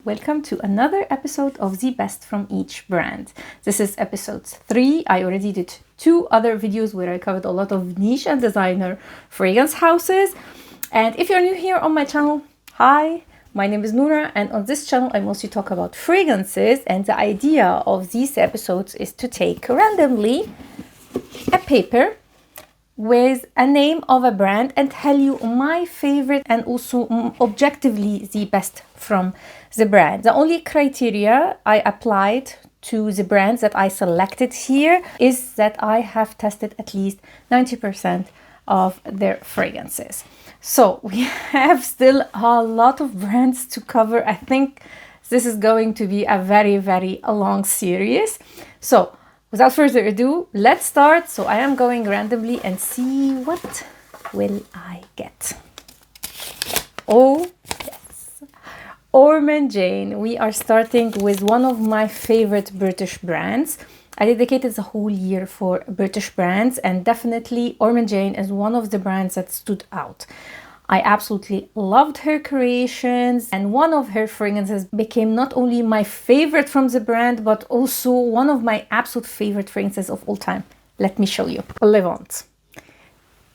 welcome to another episode of The Best from Each Brand. This is episode 3. I already did 2 other videos where I covered a lot of niche and designer fragrance houses. And if you're new here on my channel, hi, my name is Noura, and on this channel I mostly talk about fragrances, and the idea of these episodes is to take randomly a paper with a name of a brand and tell you my favorite and also objectively the best from the brand. The only criteria I applied to the brands that I selected here is that I have tested at least 90% of their fragrances. So we have still a lot of brands to cover. I think this is going to be a very long series. So without further ado, let's start. So I am going randomly and see what will I get. Oh yes, Ormonde Jayne. We are starting with one of my favorite British brands. I dedicated the whole year for British brands, and definitely Ormonde Jayne is one of the brands that stood out. I absolutely loved her creations, and one of her fragrances became not only my favorite from the brand, but also one of my absolute favorite fragrances of all time. Let me show you. Levant.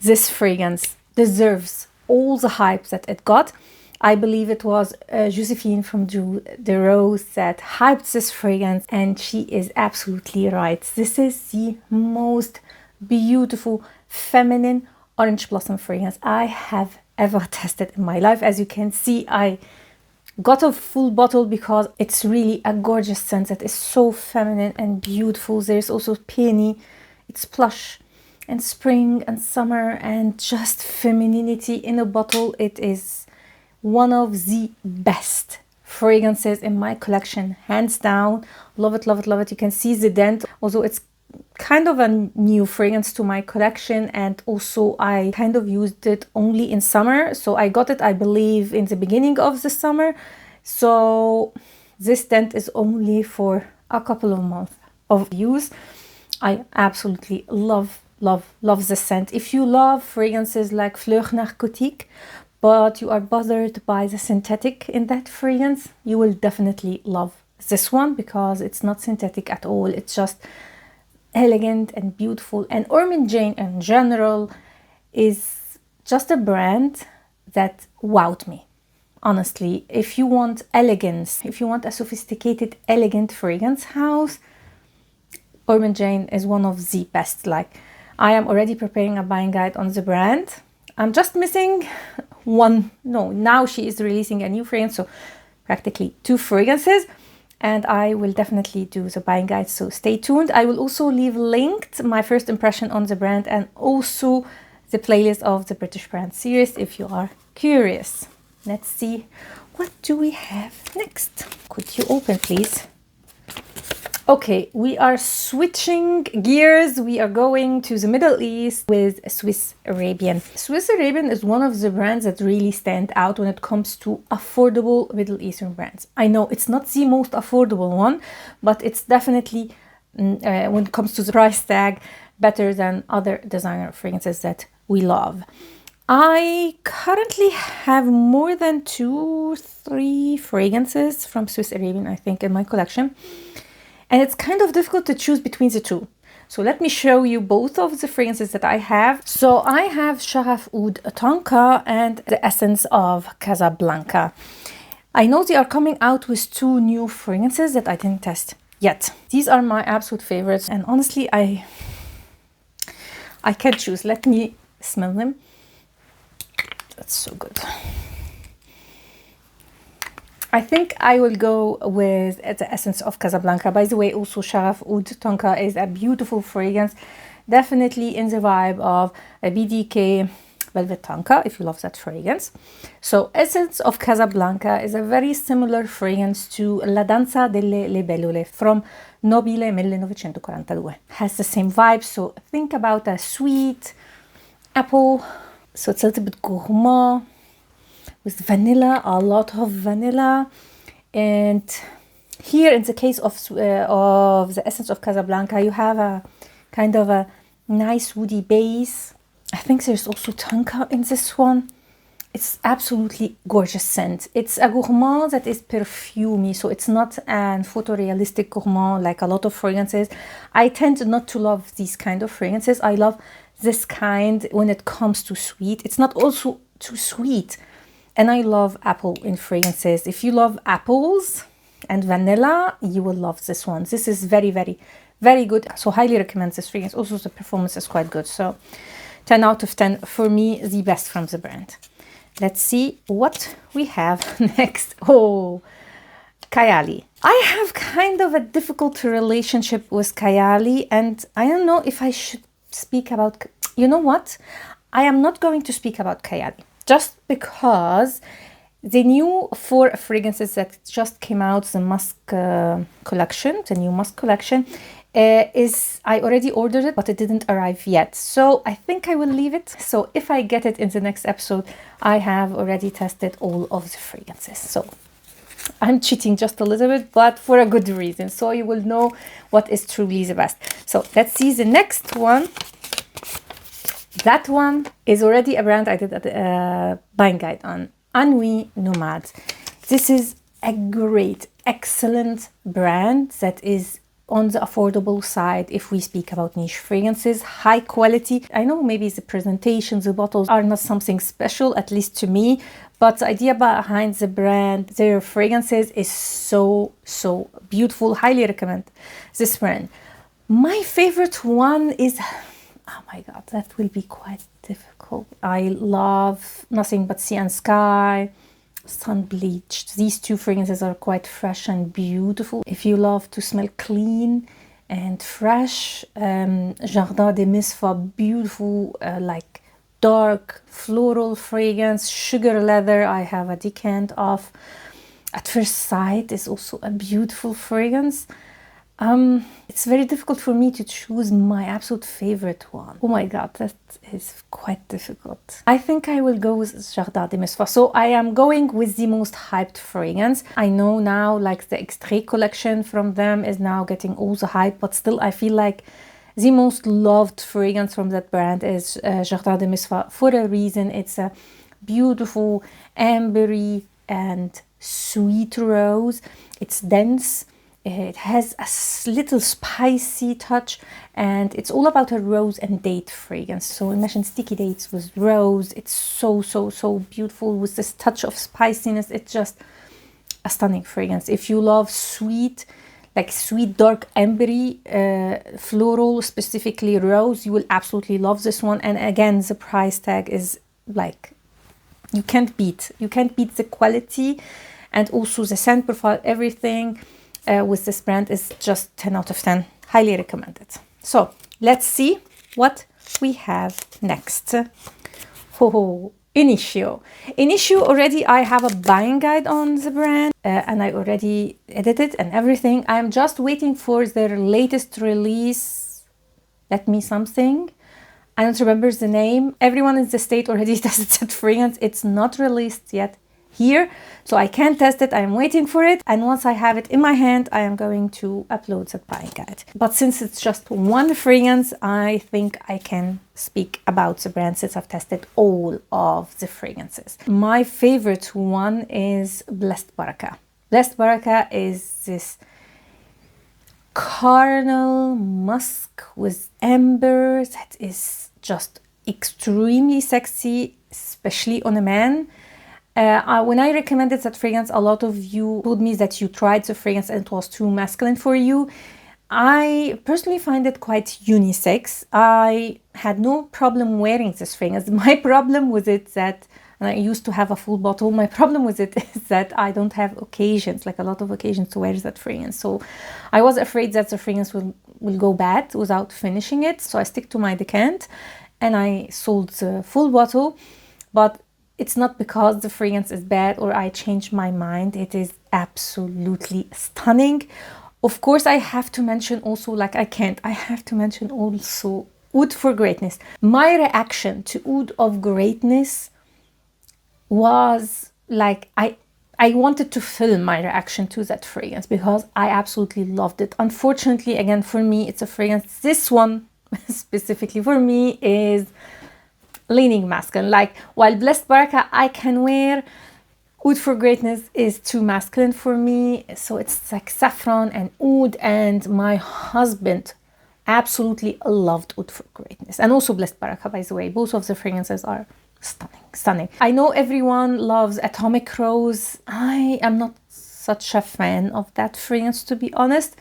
This fragrance deserves all the hype that it got. I believe it was Josephine from the Rose that hyped this fragrance, and she is absolutely right. This is the most beautiful feminine orange blossom fragrance I have ever tested in my life. As you can see, I got a full bottle because it's really a gorgeous scent that is so feminine and beautiful. There's also peony, it's plush and spring and summer and just femininity in a bottle. It is one of the best fragrances in my collection, hands down. Love it, love it, love it. You can see the dent, although it's kind of a new fragrance to my collection, and also I kind of used it only in summer. So I got it, I believe, in the beginning of the summer. So this scent is only for a couple of months of use. I absolutely love the scent. If you love fragrances like Fleur Narcotique, but you are bothered by the synthetic in that fragrance, you will definitely love this one because it's not synthetic at all. It's just elegant and beautiful. And Ormonde Jayne in general is just a brand that wowed me. Honestly, if you want elegance, if you want a sophisticated, elegant fragrance house, Ormonde Jayne is one of the best. Like, I am already preparing a buying guide on the brand. I'm just missing one. No, now she is releasing a new fragrance, so practically 2 fragrances. And I will definitely do the buying guide, so stay tuned. I will also leave linked my first impression on the brand and also the playlist of the British brand series if you are curious. Let's see, what do we have next? Could you open, please? Okay, we are switching gears. We are going to the Middle East with Swiss Arabian. Swiss Arabian is one of the brands that really stand out when it comes to affordable Middle Eastern brands. I know it's not the most affordable one, but it's definitely, when it comes to the price tag, better than other designer fragrances that we love. I currently have more than 2-3 fragrances from Swiss Arabian, I think, in my collection. And it's kind of difficult to choose between the 2. So let me show you both of the fragrances that I have. So I have Sharaf Oud Tonka and the Essence of Casablanca. I know they are coming out with 2 new fragrances that I didn't test yet. These are my absolute favorites, and honestly, I can't choose. Let me smell them. That's so good. I think I will go with the Essence of Casablanca. By the way, also Sharaf Oud Tonka is a beautiful fragrance, definitely in the vibe of a BDK Velvet Tonka, if you love that fragrance. So Essence of Casablanca is a very similar fragrance to La Danza delle Libellule from Nobile 1942. Has the same vibe, so think about a sweet apple, so it's a little bit gourmand, with vanilla, a lot of vanilla. And here in the case of the Essence of Casablanca, you have a kind of a nice woody base. I think there's also tonka in this one. It's absolutely gorgeous scent. It's a gourmand that is perfumey, so it's not an photorealistic gourmand like a lot of fragrances. I tend not to love these kind of fragrances. I love this kind when it comes to sweet. It's not also too sweet. And I love apple in fragrances. If you love apples and vanilla, you will love this one. This is very, very, very good. So highly recommend this fragrance. Also, the performance is quite good. So 10 out of 10 for me, the best from the brand. Let's see what we have next. Oh, Kayali. I have kind of a difficult relationship with Kayali, and I don't know if I should speak about... You know what? I am not going to speak about Kayali, just because the new 4 fragrances that just came out, the musk collection, the new musk collection, I already ordered it, but it didn't arrive yet. So I think I will leave it. So if I get it in the next episode, I have already tested all of the fragrances. So I'm cheating just a little bit, but for a good reason. So you will know what is truly the best. So let's see the next one. That one is already a brand I did a buying guide on. Une Nuit Nomade. This is a great, excellent brand that is on the affordable side if we speak about niche fragrances, high quality. I know maybe the presentations, the bottles are not something special, at least to me, but the idea behind the brand, their fragrances is so beautiful. Highly recommend this brand. My favorite one is, oh my god, that will be quite difficult. I love Nothing But Sea and Sky, Sun Bleached. These 2 fragrances are quite fresh and beautiful. If you love to smell clean and fresh, Jardin des Misfits, beautiful, like dark floral fragrance. Sugar Leather, I have a decant of. At First Sight is also a beautiful fragrance. It's very difficult for me to choose my absolute favorite one. Oh my god, that is quite difficult. I think I will go with Jardin des Misfits. So I am going with the most hyped fragrance. I know now, like, the Extrait collection from them is now getting all the hype, but still I feel like the most loved fragrance from that brand is Jardin des Misfits for a reason. It's a beautiful ambery and sweet rose. It's dense. It has a little spicy touch, and it's all about a rose and date fragrance. So imagine sticky dates with rose. It's so beautiful with this touch of spiciness. It's just a stunning fragrance. If you love sweet, like sweet dark ambery floral, specifically rose, you will absolutely love this one. And again, the price tag is like, you can't beat the quality, and also the scent profile, everything with this brand is just 10 out of 10. Highly recommended. So let's see what we have next. Initio. Initio, already I have a buying guide on the brand, and I already edited and everything. I'm just waiting for their latest release. Let me something. I don't remember the name. Everyone in the state already tested that fragrance. It's not released yet here, so I can't test it. I'm waiting for it, and once I have it in my hand, I am going to upload that buying guide. But since it's just one fragrance, I think I can speak about the brand since I've tested all of the fragrances. My favorite one is Blessed Baraka. Blessed Baraka is this carnal musk with amber that is just extremely sexy, especially on a man. When I recommended that fragrance, a lot of you told me that you tried the fragrance and it was too masculine for you. I personally find it quite unisex. I had no problem wearing this fragrance. My problem with it that, and I used to have a full bottle, my problem with it is that I don't have occasions, like a lot of occasions to wear that fragrance. So I was afraid that the fragrance will go bad without finishing it. So I stick to my decant and I sold the full bottle. But it's not because the fragrance is bad or I changed my mind. It is absolutely stunning. Of course, I have to mention also, like I have to mention also Oud for Greatness. My reaction to Oud of Greatness was like, I wanted to film my reaction to that fragrance because I absolutely loved it. Unfortunately, again, for me, it's a fragrance. This one specifically for me is leaning masculine. Like, while Blessed Baraka I can wear, Oud for Greatness is too masculine for me. So it's like saffron and oud, and my husband absolutely loved Oud for Greatness, and also Blessed Baraka, by the way. Both of the fragrances are stunning. I know everyone loves Atomic Rose. I am not such a fan of that fragrance, to be honest.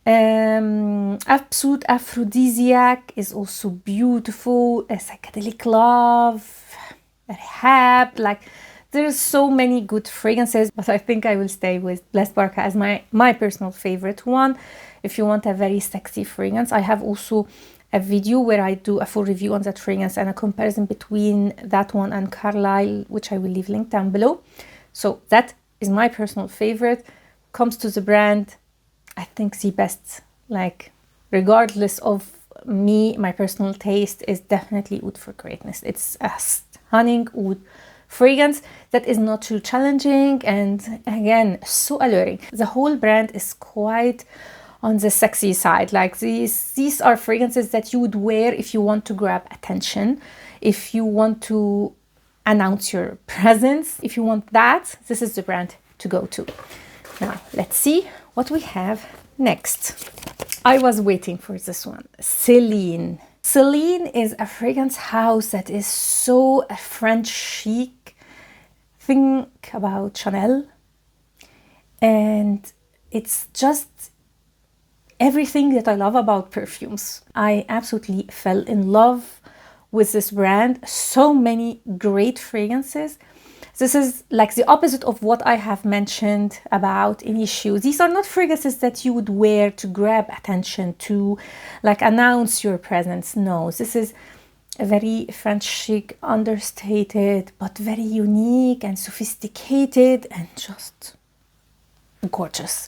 Absolute Aphrodisiac is also beautiful. A Psychedelic Love, Rehab, like there's so many good fragrances, but I think I will stay with Blessed Baraka as my personal favorite one. If you want a very sexy fragrance, I have also a video where I do a full review on that fragrance and a comparison between that one and Carlisle, which I will leave linked down below. So that is my personal favorite. Comes to the brand, I think the best, like regardless of me, my personal taste is definitely Oud for Greatness. It's a stunning oud fragrance that is not too challenging, and again, so alluring. The whole brand is quite on the sexy side. Like these are fragrances that you would wear if you want to grab attention, if you want to announce your presence. If you want that, this is the brand to go to. Now, let's see what we have next. I was waiting for this one. Celine. Celine is a fragrance house that is so French chic. Think about Chanel. And it's just everything that I love about perfumes. I absolutely fell in love with this brand. So many great fragrances. This is like the opposite of what I have mentioned about Initio. These are not fragrances that you would wear to grab attention, to like announce your presence. No, this is a very French chic, understated, but very unique and sophisticated and just gorgeous.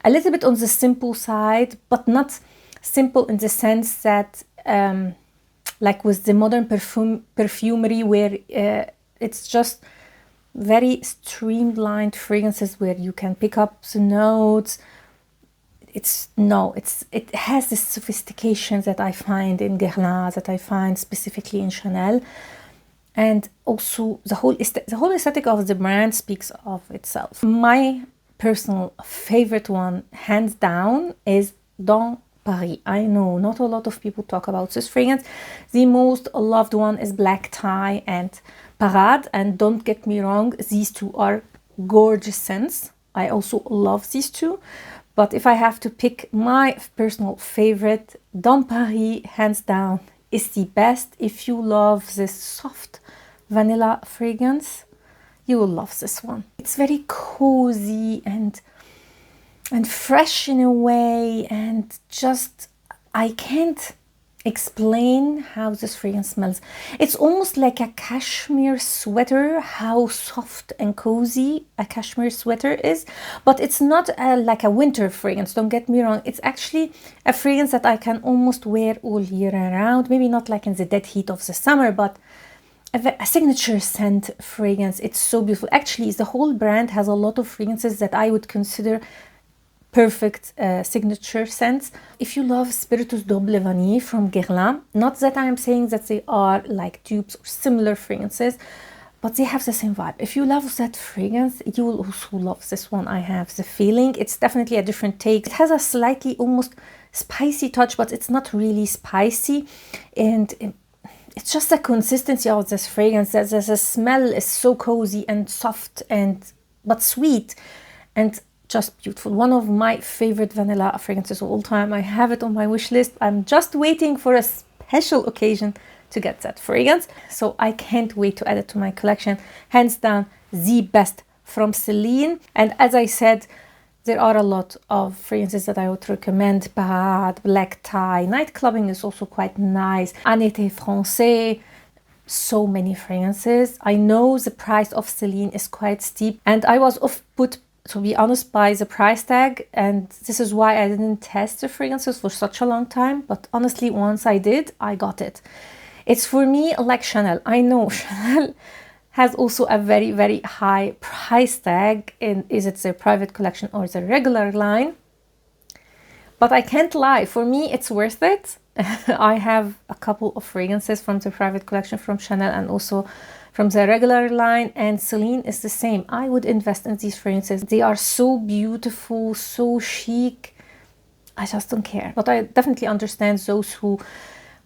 A little bit on the simple side, but not simple in the sense that like with the modern perfumery where it's just very streamlined fragrances where you can pick up the notes. It has this sophistication that I find in Guerlain, that I find specifically in Chanel, and also the whole aesthetic of the brand speaks of itself. My personal favorite one, hands down, is Dans Paris. I know not a lot of people talk about this fragrance. The most loved one is Black Tie and Parade, and don't get me wrong, these two are gorgeous scents. I also love these two, but if I have to pick my personal favorite, Dans Paris, hands down, is the best. If you love this soft vanilla fragrance, you will love this one. It's very cozy and fresh in a way, and just I can't explain how this fragrance smells. It's almost like a cashmere sweater, how soft and cozy a cashmere sweater is, but it's not like a winter fragrance, don't get me wrong. It's actually a fragrance that I can almost wear all year around, maybe not like in the dead heat of the summer, but a signature scent fragrance. It's so beautiful. Actually, the whole brand has a lot of fragrances that I would consider perfect signature scents. If you love Spiritus Double Vanille from Guerlain, not that I am saying that they are like dupes or similar fragrances, but they have the same vibe. If you love that fragrance, you will also love this one. I have the feeling. It's definitely a different take. It has a slightly almost spicy touch, but it's not really spicy, and it's just the consistency of this fragrance. The smell is so cozy and soft but sweet and just beautiful. One of my favorite vanilla fragrances of all time. I have it on my wish list. I'm just waiting for a special occasion to get that fragrance, so I can't wait to add it to my collection. Hands down, the best from Celine. And as I said, there are a lot of fragrances that I would recommend. Parade, Black Tie, night clubbing is also quite nice. Un été français. So many fragrances. I know the price of Celine is quite steep, and I was off-put, to be honest, by the price tag, and this is why I didn't test the fragrances for such a long time. But honestly, once I did, I got it. It's for me like Chanel. I know Chanel has also a very, very high price tag, in is it their private collection or the regular line, but I can't lie, for me it's worth it. I have a couple of fragrances from the private collection from Chanel and also from the regular line, and Celine is the same. I would invest in these fragrances. They are so beautiful, so chic. I just don't care. But I definitely understand those who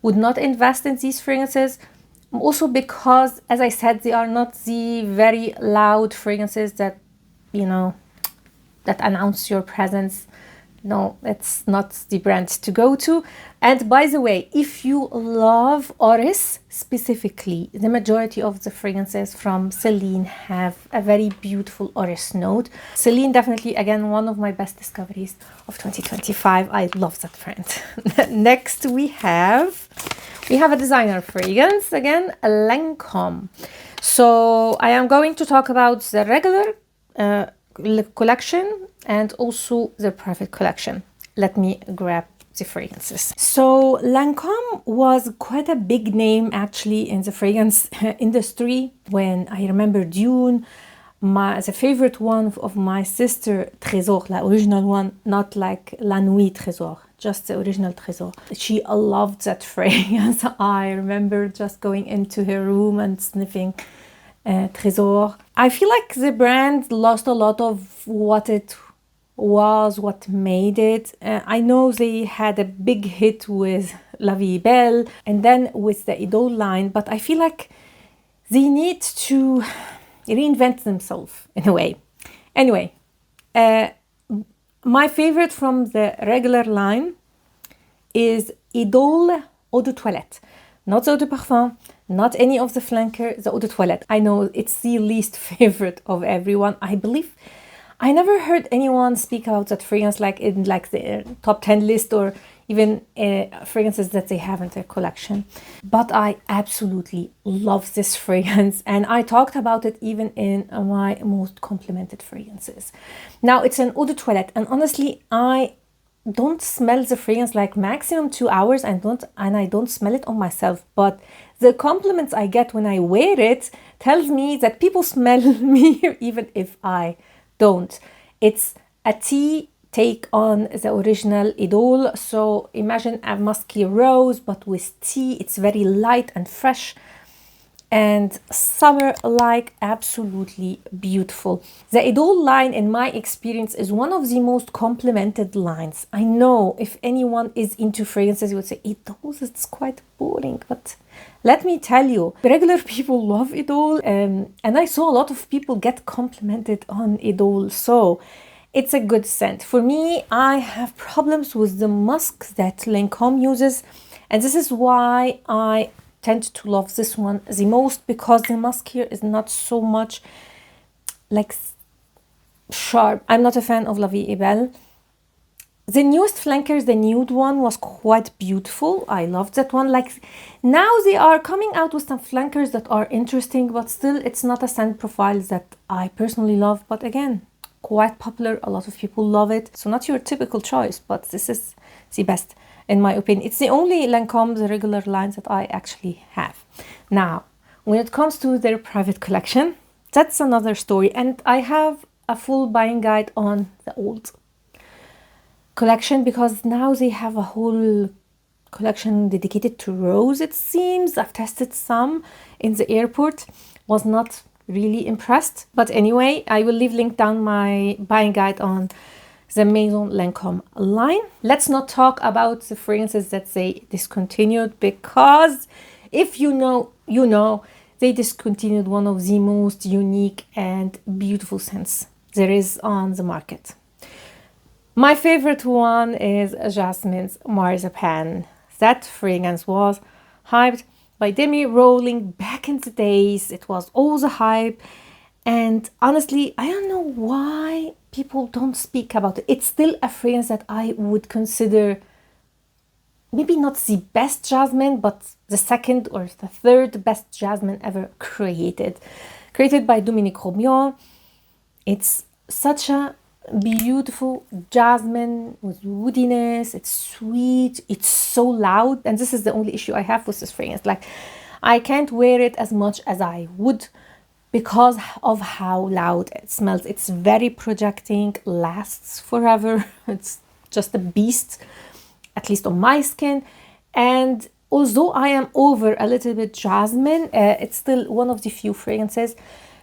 would not invest in these fragrances. Also because, as I said, they are not the very loud fragrances that, you know, that announce your presence. No, it's not the brand to go to. And by the way, if you love Oris specifically, the majority of the fragrances from Celine have a very beautiful Oris note. Celine definitely, again, one of my best discoveries of 2025. I love that brand. Next we have a designer fragrance, again, Lancome. So I am going to talk about the regular collection and also the private collection. Let me grab the fragrances. So Lancome was quite a big name actually in the fragrance industry. When I remember Dune, the favorite one of my sister, Trésor, the original one, not like La Nuit Trésor, just the original Trésor. She loved that fragrance. I remember just going into her room and sniffing Trésor. I feel like the brand lost a lot of what it was, what made it. I know they had a big hit with La Vie Belle and then with the Idole line, but I feel like they need to reinvent themselves in a way. Anyway, my favorite from the regular line is Idole Eau de Toilette. Not Eau de Parfum, not any of the flanker, the Eau de Toilette. I know it's the least favorite of everyone. I believe I never heard anyone speak about that fragrance like in like the top 10 list or even fragrances that they have in their collection. But I absolutely love this fragrance, and I talked about it even in my most complimented fragrances. Now it's an Eau de Toilette, and honestly, I don't smell the fragrance like maximum 2 hours and I don't smell it on myself, but the compliments I get when I wear it tells me that people smell me even if I don't. It's a tea take on the original Idole, so imagine a musky rose but with tea. It's very light and fresh and summer-like, absolutely beautiful. The Idole line, in my experience, is one of the most complimented lines. I know if anyone is into fragrances, you would say, Idole, it's quite boring. But let me tell you, regular people love Idole. And I saw a lot of people get complimented on Idole. So it's a good scent. For me, I have problems with the musk that Lancome uses. And this is why I tend to love this one the most, because the musk here is not so much like sharp. I'm not a fan of La Vie Belle. The newest flankers, the nude one, was quite beautiful. I loved that one. Like now they are coming out with some flankers that are interesting, but still it's not a scent profile that I personally love. But again, quite popular. A lot of people love it. So not your typical choice, but this is the best. In my opinion, it's the only Lancome, the regular lines that I actually have. Now, when it comes to their private collection, that's another story. And I have a full buying guide on the old collection, because now they have a whole collection dedicated to rose, it seems. I've tested some in the airport, was not really impressed. But anyway, I will leave link down my buying guide on the Maison Lancome line. Let's not talk about the fragrances that they discontinued, because if you know, you know, they discontinued one of the most unique and beautiful scents there is on the market. My favorite one is Jasmine's Marzipan. That fragrance was hyped by Demi Rowling back in the days. It was all the hype. And honestly, I don't know why people don't speak about it. It's still a fragrance that I would consider maybe not the best jasmine, but the second or the third best jasmine ever created. Created by Dominique Robion. It's such a beautiful jasmine with woodiness. It's sweet. It's so loud. And this is the only issue I have with this fragrance. Like, I can't wear it as much as I would, because of how loud it smells. It's very projecting, lasts forever. It's just a beast, at least on my skin. And although I am over a little bit jasmine, it's still one of the few fragrances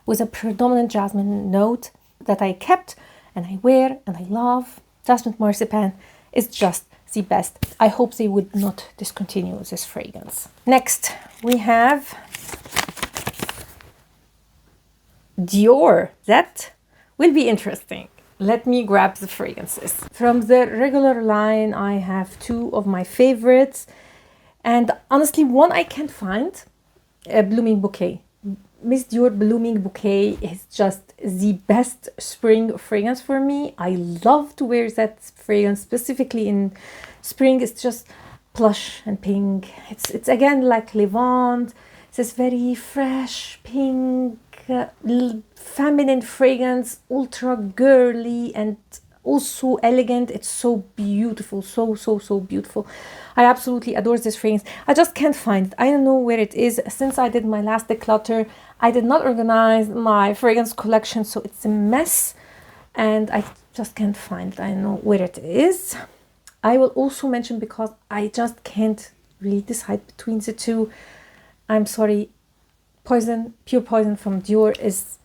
with a predominant jasmine note that I kept and I wear and I love. Jasmine Marzipan is just the best. I hope they would not discontinue this fragrance. Next, we have Dior. That will be interesting. Let me grab the fragrances. From the regular line, I have two of my favorites. And honestly, one I can't find, a Blooming Bouquet. Miss Dior Blooming Bouquet is just the best spring fragrance for me. I love to wear that fragrance, specifically in spring. It's just plush and pink. It's again like lavande. It's this very fresh pink, feminine fragrance, ultra girly and also elegant. It's so beautiful, so beautiful. I absolutely adore this fragrance. I just can't find it. I don't know where it is. Since I did my last declutter, I did not organize my fragrance collection, so it's a mess and I just can't find it. I don't know where it is. I will also mention, because I just can't really decide between the two, I'm sorry, Poison, Pure Poison from Dior is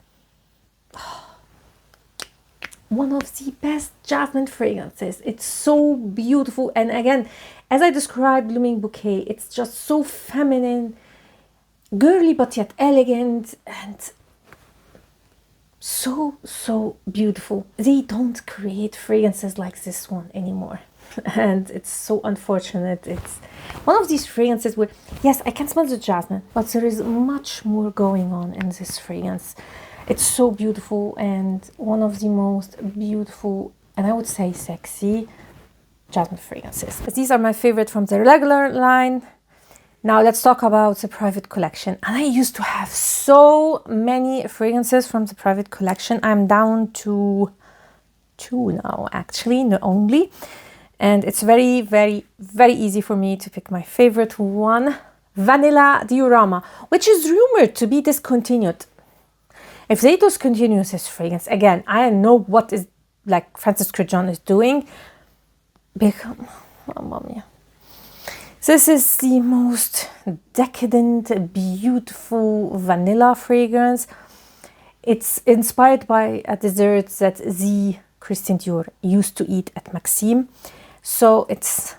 one of the best jasmine fragrances. It's so beautiful, and again, as I described Blooming Bouquet, it's just so feminine, girly but yet elegant, and so beautiful. They don't create fragrances like this one anymore, and it's so unfortunate. It's one of these fragrances where, yes, I can smell the jasmine, but there is much more going on in this fragrance. It's so beautiful, and one of the most beautiful, and I would say sexy, jasmine fragrances. These are my favorite from the regular line. Now let's talk about the private collection. And I used to have so many fragrances from the private collection. I'm down to 2 now, actually, no, only. And it's very easy for me to pick my favorite one, Vanilla Diorama, which is rumored to be discontinued. If they discontinue this fragrance, again, I don't know what is, like, Francis Crijon is doing. Because, this is the most decadent, beautiful vanilla fragrance. It's inspired by a dessert that the Christian Dior used to eat at Maxime. So it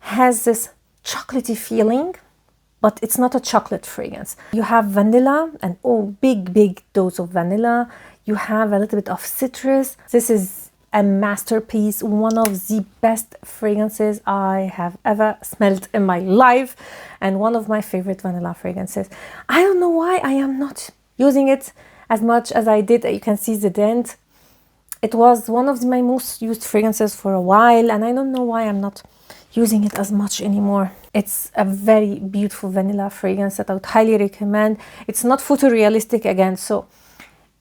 has this chocolatey feeling, but it's not a chocolate fragrance. You have vanilla, and big dose of vanilla. You have a little bit of citrus. This is a masterpiece, one of the best fragrances I have ever smelled in my life, and one of my favorite vanilla fragrances. I don't know why I am not using it as much as I did. You can see the dent. It was one of my most used fragrances for a while, and I don't know why I'm not using it as much anymore. It's a very beautiful vanilla fragrance that I would highly recommend. It's not photorealistic again, so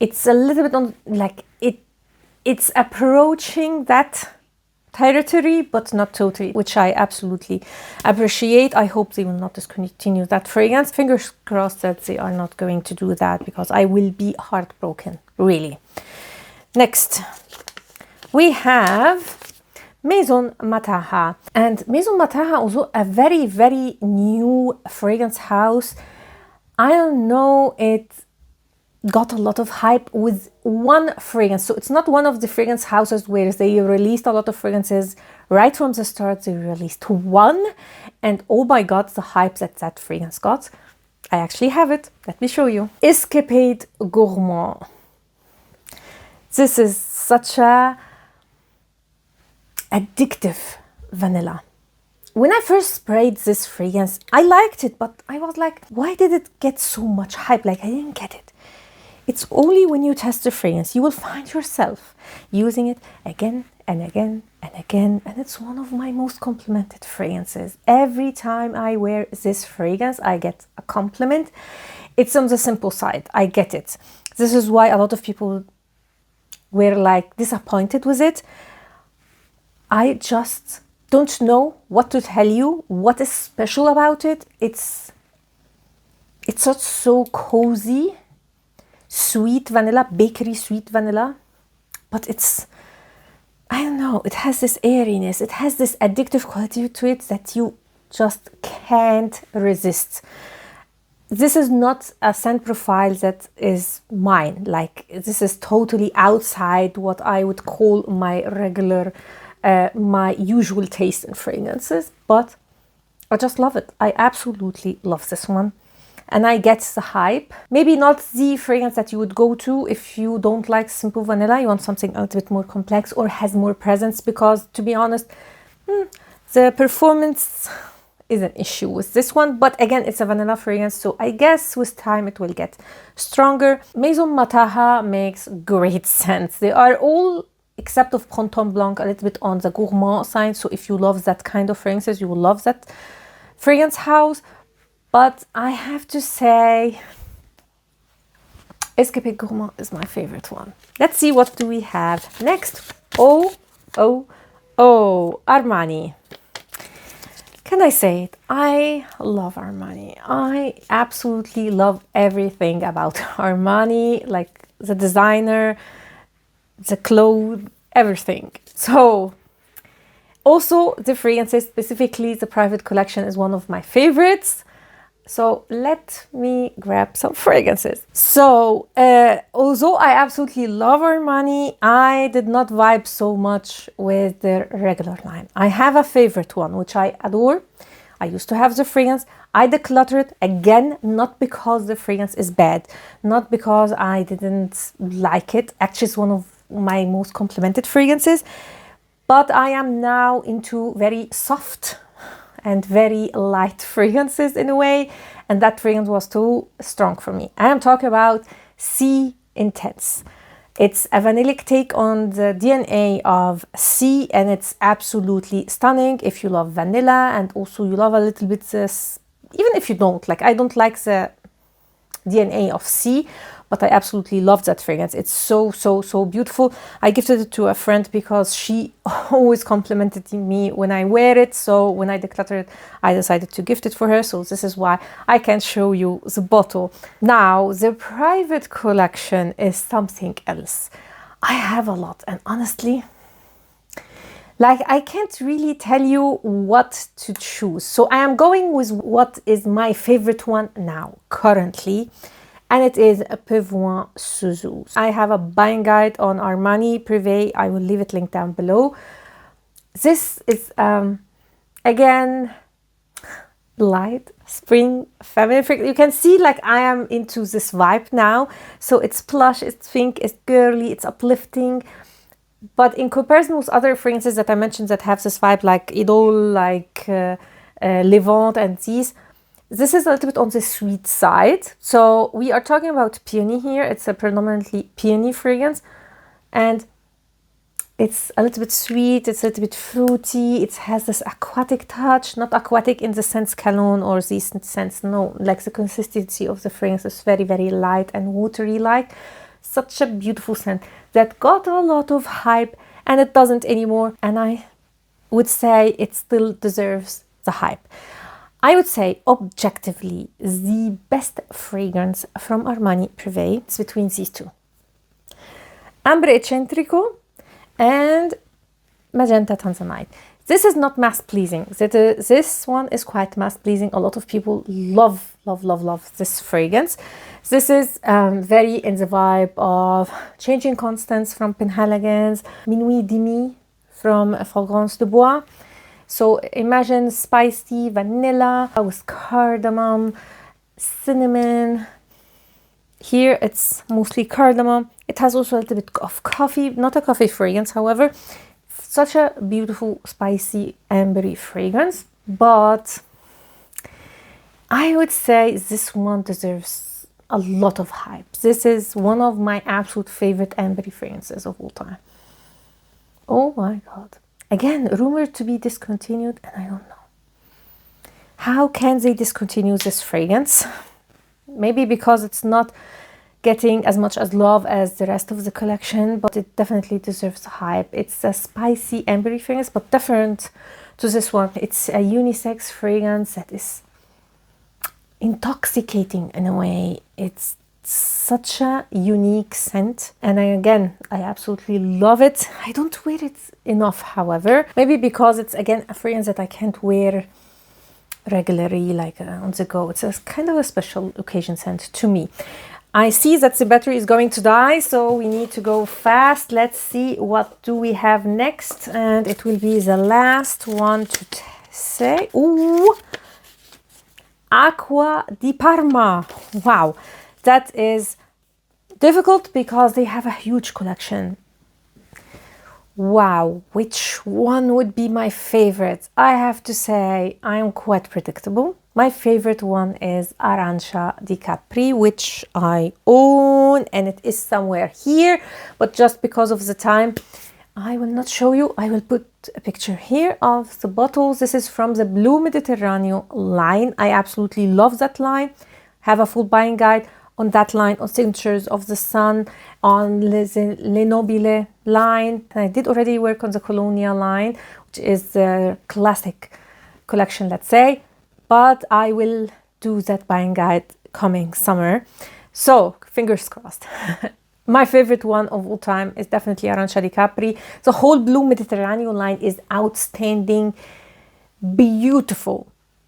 it's a little bit on, like, it's approaching that territory, but not totally, which I absolutely appreciate. I hope they will not discontinue that fragrance. Fingers crossed that they are not going to do that, because I will be heartbroken, really. Next, we have Maison Mataha. And Maison Mataha, also a very new fragrance house. I don't know, it got a lot of hype with one fragrance. So it's not one of the fragrance houses where they released a lot of fragrances right from the start. They released one, and oh my god, the hype that fragrance got. I actually have it. Let me show you. Escapade Gourmand. This is such a addictive vanilla. When I first sprayed this fragrance, I liked it, but I was like, why did it get so much hype? Like, I didn't get it. It's only when you test the fragrance, you will find yourself using it again and again and again. And it's one of my most complimented fragrances. Every time I wear this fragrance, I get a compliment. It's on the simple side. I get it. This is why a lot of people were like disappointed with it. I just don't know what to tell you, what is special about it. It's such so cozy, sweet vanilla, bakery sweet vanilla, but it's, I don't know, it has this airiness, it has this addictive quality to it that you just can't resist. This is not a scent profile that is mine. Like, this is totally outside what I would call my regular, my usual taste in fragrances, but I just love it. I absolutely love this one. And I get the hype. Maybe not the fragrance that you would go to if you don't like simple vanilla. You want something a little bit more complex or has more presence, because to be honest, the performance is an issue with this one. But again, it's a vanilla fragrance, so I guess with time it will get stronger. Maison Mataha makes great scents. They are all, except of Printemps Blanc, a little bit on the gourmand side. So if you love that kind of fragrances, you will love that fragrance house. But I have to say, Escapade Gourmand is my favorite one. Let's see, what do we have next? Oh, Armani. Can I say it? I love Armani. I absolutely love everything about Armani, like the designer, the clothes, everything. So, also the fragrances, specifically the Private collection, is one of my favorites. So let me grab some fragrances. So although I absolutely love Armani, I did not vibe so much with their regular line. I have a favorite one, which I adore. I used to have the fragrance. I decluttered, again, not because the fragrance is bad, not because I didn't like it. Actually, it's one of my most complimented fragrances. But I am now into very soft and very light fragrances in a way, and that fragrance was too strong for me. I am talking about Sea Intense. It's a vanillic take on the DNA of sea, and it's absolutely stunning if you love vanilla, and also you love a little bit this, even if you don't like, I don't like the DNA of sea, but I absolutely love that fragrance. It's so beautiful. I gifted it to a friend because she always complimented me when I wear it. So when I decluttered it, I decided to gift it for her. So this is why I can show you the bottle. Now, the Private collection is something else. I have a lot, and honestly, like, I can't really tell you what to choose. So I am going with what is my favorite one now, currently. And it is a Perfume Suzu. I have a buying guide on Armani Prive. I will leave it linked down below. This is, again, light, spring, feminine. You can see, like, I am into this vibe now. So it's plush, it's pink, it's girly, it's uplifting. But in comparison with other fragrances that I mentioned that have this vibe, like Idol, like Levant and these, this is a little bit on the sweet side. So we are talking about peony here. It's a predominantly peony fragrance. And it's a little bit sweet. It's a little bit fruity. It has this aquatic touch. Not aquatic in the sense cologne or this sense. No, like the consistency of the fragrance is very, very light and watery-like. Such a beautiful scent that got a lot of hype, and it doesn't anymore. And I would say it still deserves the hype. I would say, objectively, the best fragrance from Armani Prive is between these two. Ambre Eccentrico and Magenta Tanzanite. This is not mass pleasing. This one is quite mass pleasing. A lot of people love this fragrance. This is very in the vibe of Changing Constance from Penhaligon's, Minuit Demi from Fragrance de Bois. So imagine spicy vanilla with cardamom, cinnamon. Here it's mostly cardamom. It has also a little bit of coffee, not a coffee fragrance, however. Such a beautiful, spicy, ambery fragrance. But I would say this one deserves a lot of hype. This is one of my absolute favorite ambery fragrances of all time. Oh my God. Again, rumored to be discontinued, and I don't know. How can they discontinue this fragrance? Maybe because it's not getting as much as love as the rest of the collection, but it definitely deserves hype. It's a spicy ambery fragrance, but different to this one. It's a unisex fragrance that is intoxicating in a way. It's such a unique scent, and I absolutely love it. I don't wear it enough, however, maybe because it's again a fragrance that I can't wear regularly, like on the go. It's a kind of a special occasion scent to me. I see that the battery is going to die, so we need to go fast. Let's see what do we have next, and it will be the last one to say. Ooh, Acqua di Parma. Wow, that is difficult because they have a huge collection. Wow, which one would be my favorite? I have to say I'm quite predictable. My favorite one is Arancia di Capri, which I own, and it is somewhere here, but just because of the time, I will not show you. I will put a picture here of the bottles. This is from the Blue Mediterranean line. I absolutely love that line. Have a full buying guide on that line, on Signatures of the Sun, on Le Nobile line. I did already work on the Colonia line, which is the classic collection, let's say, but I will do that buying guide coming summer. So fingers crossed. My favorite one of all time is definitely Arancia di Capri. The whole Blue Mediterranean line is outstanding, beautiful.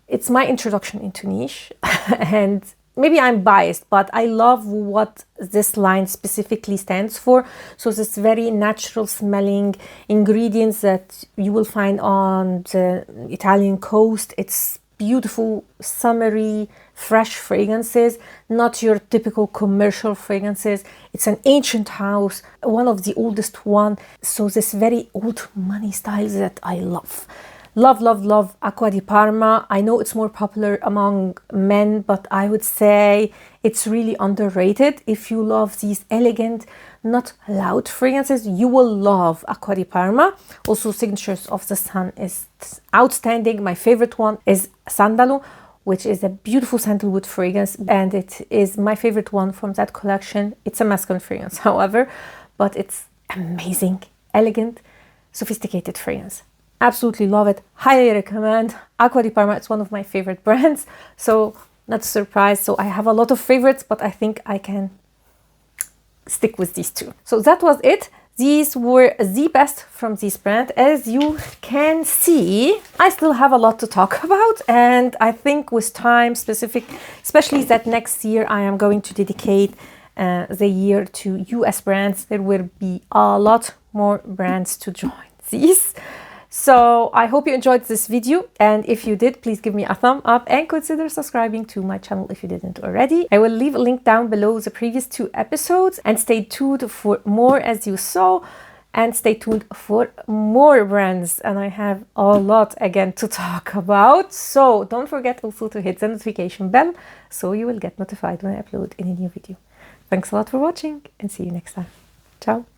It's my introduction into niche, and maybe I'm biased, but I love what this line specifically stands for. So this very natural smelling ingredients that you will find on the Italian coast. It's beautiful, summery, fresh fragrances, not your typical commercial fragrances. It's an ancient house, one of the oldest one. So this very old money style that I love. Love, love, love Acqua di Parma. I know it's more popular among men, but I would say it's really underrated. If you love these elegant, not loud fragrances, you will love Acqua di Parma. Also, Signatures of the Sun is outstanding. My favorite one is Sandalo, which is a beautiful sandalwood fragrance, and it is my favorite one from that collection. It's a masculine fragrance, however, but it's amazing, elegant, sophisticated fragrance. Absolutely love it. Highly recommend. Acqua di Parma, it's one of my favorite brands. So not surprised. So I have a lot of favorites, but I think I can stick with these two. So that was it. These were the best from this brand. As you can see, I still have a lot to talk about. And I think with time specific, especially that next year, I am going to dedicate the year to US brands. There will be a lot more brands to join these. So I hope you enjoyed this video, and if you did, please give me a thumb up and consider subscribing to my channel if you didn't already. I will leave a link down below the previous 2 episodes, and stay tuned for more, as you saw, and stay tuned for more brands, and I have a lot again to talk about. So don't forget also to hit the notification bell so you will get notified when I upload any new video. Thanks a lot for watching, and see you next time. Ciao.